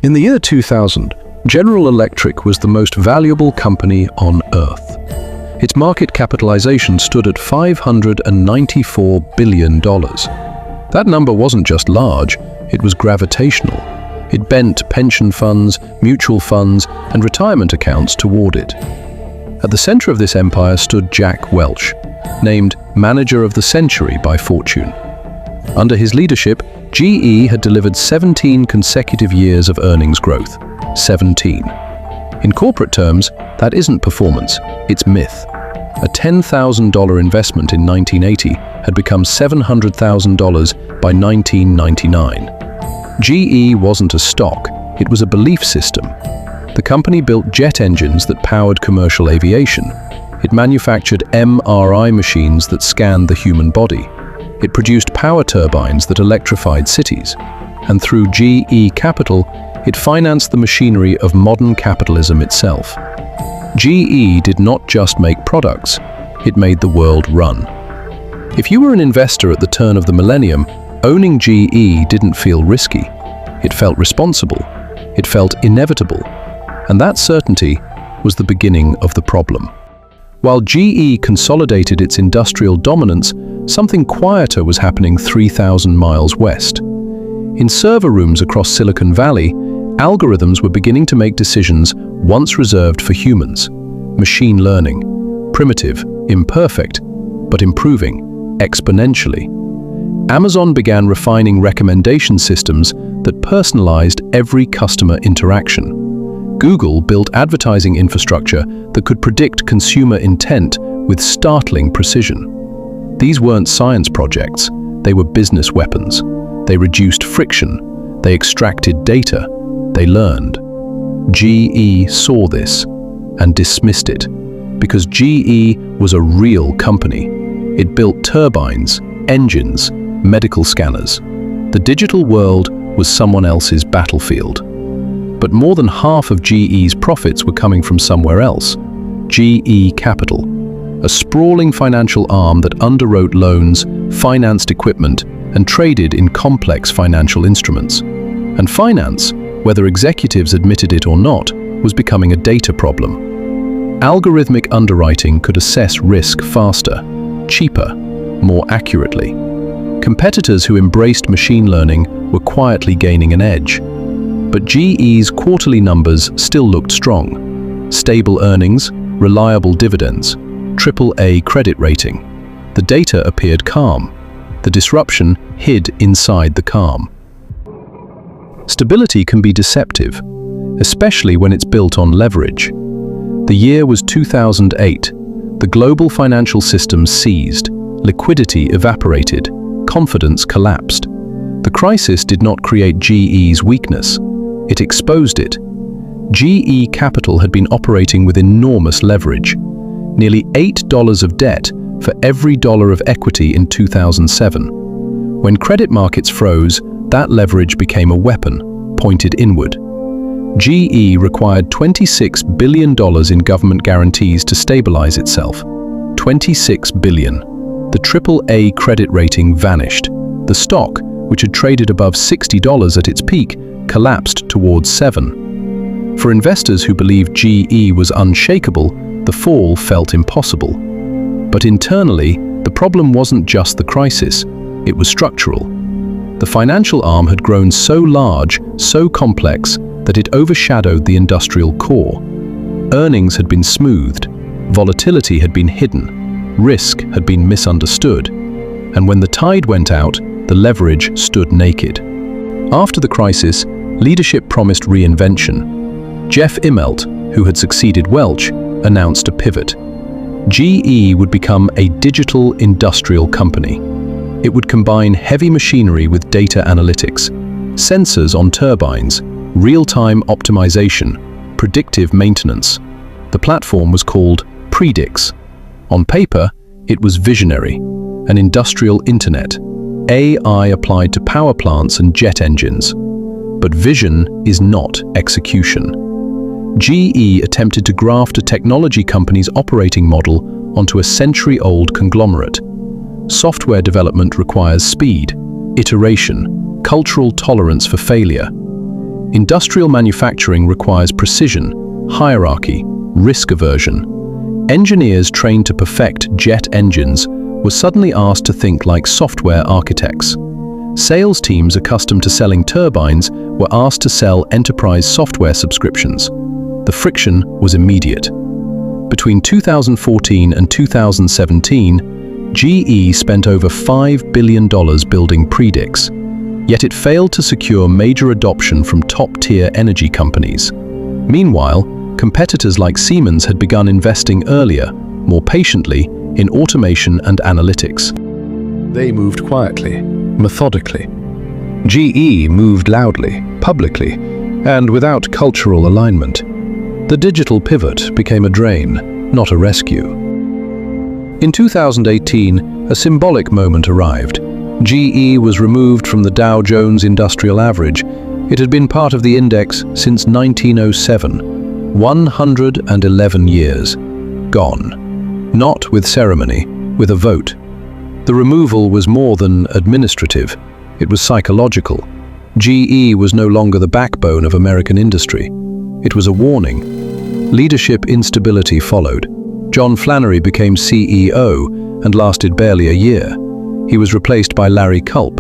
In the year 2000, General Electric was the most valuable company on Earth. Its market capitalization stood at $594 billion. That number wasn't just large, it was gravitational. It bent pension funds, mutual funds, and retirement accounts toward it. At the center of this empire stood Jack Welch, named Manager of the Century by Fortune. Under his leadership, GE had delivered 17 consecutive years of earnings growth. 17. In corporate terms, that isn't performance, it's myth. A $10,000 investment in 1980 had become $700,000 by 1999. GE wasn't a stock, it was a belief system. The company built jet engines that powered commercial aviation. It manufactured MRI machines that scanned the human body. It produced power turbines that electrified cities. And through GE Capital, it financed the machinery of modern capitalism itself. GE did not just make products, it made the world run. If you were an investor at the turn of the millennium, owning GE didn't feel risky. It felt responsible. It felt inevitable. And that certainty was the beginning of the problem. While GE consolidated its industrial dominance, something quieter was happening 3,000 miles west. In server rooms across Silicon Valley, algorithms were beginning to make decisions once reserved for humans. Machine learning, primitive, imperfect, but improving exponentially. Amazon began refining recommendation systems that personalized every customer interaction. Google built advertising infrastructure that could predict consumer intent with startling precision. These weren't science projects, they were business weapons. They reduced friction, they extracted data, they learned. GE saw this and dismissed it, because GE was a real company. It built turbines, engines, medical scanners. The digital world was someone else's battlefield. But more than half of GE's profits were coming from somewhere else. GE Capital, a sprawling financial arm that underwrote loans, financed equipment, and traded in complex financial instruments. And finance, whether executives admitted it or not, was becoming a data problem. Algorithmic underwriting could assess risk faster, cheaper, more accurately. Competitors who embraced machine learning were quietly gaining an edge. But GE's quarterly numbers still looked strong. Stable earnings, reliable dividends, AAA credit rating. The data appeared calm. The disruption hid inside the calm. Stability can be deceptive, especially when it's built on leverage. The year was 2008. The global financial system seized, liquidity evaporated, confidence collapsed. The crisis did not create GE's weakness. It exposed it. GE Capital had been operating with enormous leverage. Nearly $8 of debt for every dollar of equity in 2007. When credit markets froze, that leverage became a weapon, pointed inward. GE required $26 billion in government guarantees to stabilize itself. $26 billion. The AAA credit rating vanished. The stock, which had traded above $60 at its peak, collapsed towards $7. For investors who believed GE was unshakable, the fall felt impossible. But internally, the problem wasn't just the crisis, it was structural. The financial arm had grown so large, so complex, that it overshadowed the industrial core. Earnings had been smoothed, volatility had been hidden, risk had been misunderstood, and when the tide went out, the leverage stood naked. After the crisis, leadership promised reinvention. Jeff Immelt, who had succeeded Welch, announced a pivot. GE would become a digital industrial company. It would combine heavy machinery with data analytics, sensors on turbines, real-time optimization, predictive maintenance. The platform was called Predix. On paper, it was visionary, an industrial internet, AI applied to power plants and jet engines. But vision is not execution. GE attempted to graft a technology company's operating model onto a century-old conglomerate. Software development requires speed, iteration, cultural tolerance for failure. Industrial manufacturing requires precision, hierarchy, risk aversion. Engineers trained to perfect jet engines were suddenly asked to think like software architects. Sales teams accustomed to selling turbines were asked to sell enterprise software subscriptions. The friction was immediate. Between 2014 and 2017, GE spent over $5 billion building Predix, yet it failed to secure major adoption from top-tier energy companies. Meanwhile, competitors like Siemens had begun investing earlier, more patiently, in automation and analytics. They moved quietly, methodically. GE moved loudly, publicly, and without cultural alignment. The digital pivot became a drain, not a rescue. In 2018, a symbolic moment arrived. GE was removed from the Dow Jones Industrial Average. It had been part of the index since 1907. 111 years. Gone. Not with ceremony, with a vote. The removal was more than administrative. It was psychological. GE was no longer the backbone of American industry. It was a warning. Leadership instability followed. John Flannery became CEO and lasted barely a year. He was replaced by Larry Culp.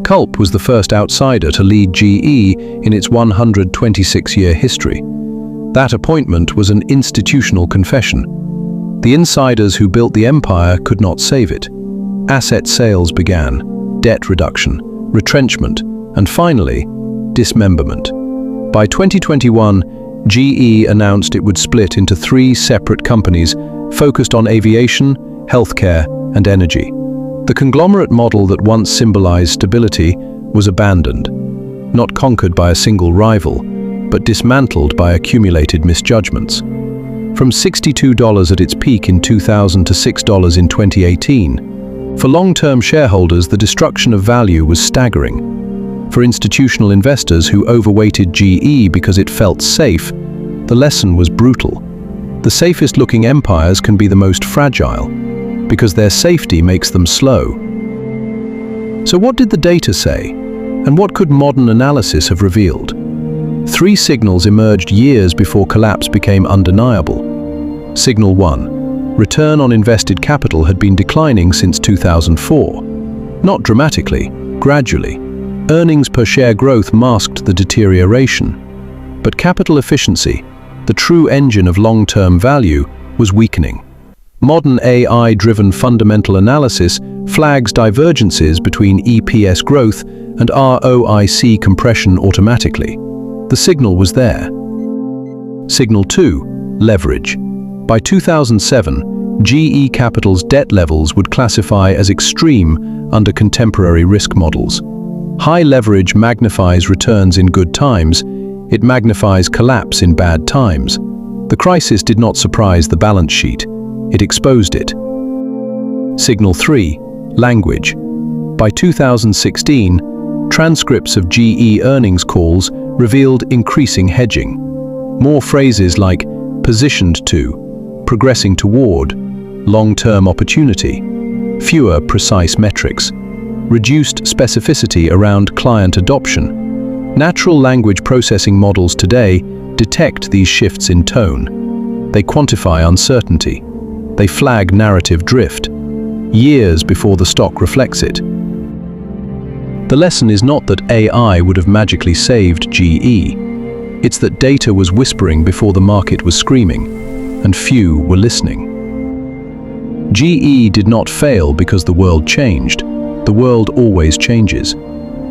Culp was the first outsider to lead GE in its 126-year history. That appointment was an institutional confession. The insiders who built the empire could not save it. Asset sales began, debt reduction, retrenchment, and finally, dismemberment. By 2021, GE announced it would split into 3 separate companies focused on aviation, healthcare, and energy. The conglomerate model that once symbolized stability was abandoned, not conquered by a single rival, but dismantled by accumulated misjudgments. From $62 at its peak in 2000 to $6 in 2018, for long-term shareholders, the destruction of value was staggering. For institutional investors who overweighted GE because it felt safe, the lesson was brutal. The safest-looking empires can be the most fragile, because their safety makes them slow. So what did the data say? And what could modern analysis have revealed? 3 signals emerged years before collapse became undeniable. Signal 1. Return on invested capital had been declining since 2004. Not dramatically, gradually. Earnings per share growth masked the deterioration. But capital efficiency, the true engine of long-term value, was weakening. Modern AI-driven fundamental analysis flags divergences between EPS growth and ROIC compression automatically. The signal was there. Signal 2. Leverage. By 2007, GE Capital's debt levels would classify as extreme under contemporary risk models. High leverage magnifies returns in good times. It magnifies collapse in bad times. The crisis did not surprise the balance sheet. It exposed it. Signal 3. Language. By 2016, transcripts of GE earnings calls revealed increasing hedging. More phrases like positioned to, progressing toward, long-term opportunity, fewer precise metrics, reduced specificity around client adoption. Natural language processing models today detect these shifts in tone. They quantify uncertainty. They flag narrative drift, years before the stock reflects it. The lesson is not that AI would have magically saved GE. It's that data was whispering before the market was screaming, and few were listening. GE did not fail because the world changed. The world always changes.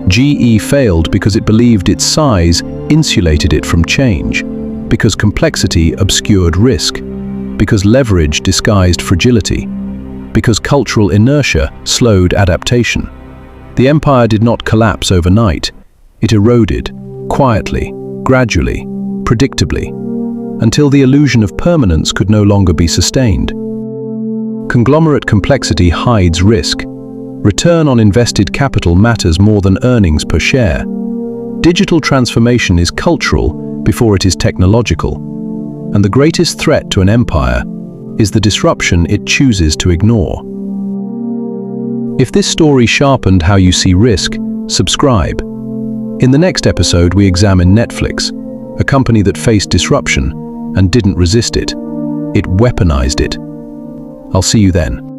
GE failed because it believed its size insulated it from change, because complexity obscured risk, because leverage disguised fragility, because cultural inertia slowed adaptation. The empire did not collapse overnight. It eroded, quietly, gradually, predictably, until the illusion of permanence could no longer be sustained. Conglomerate complexity hides risk. Return on invested capital matters more than earnings per share. Digital transformation is cultural before it is technological. And the greatest threat to an empire is the disruption it chooses to ignore. If this story sharpened how you see risk, subscribe. In the next episode, we examine Netflix, a company that faced disruption and didn't resist it. It weaponized it. I'll see you then.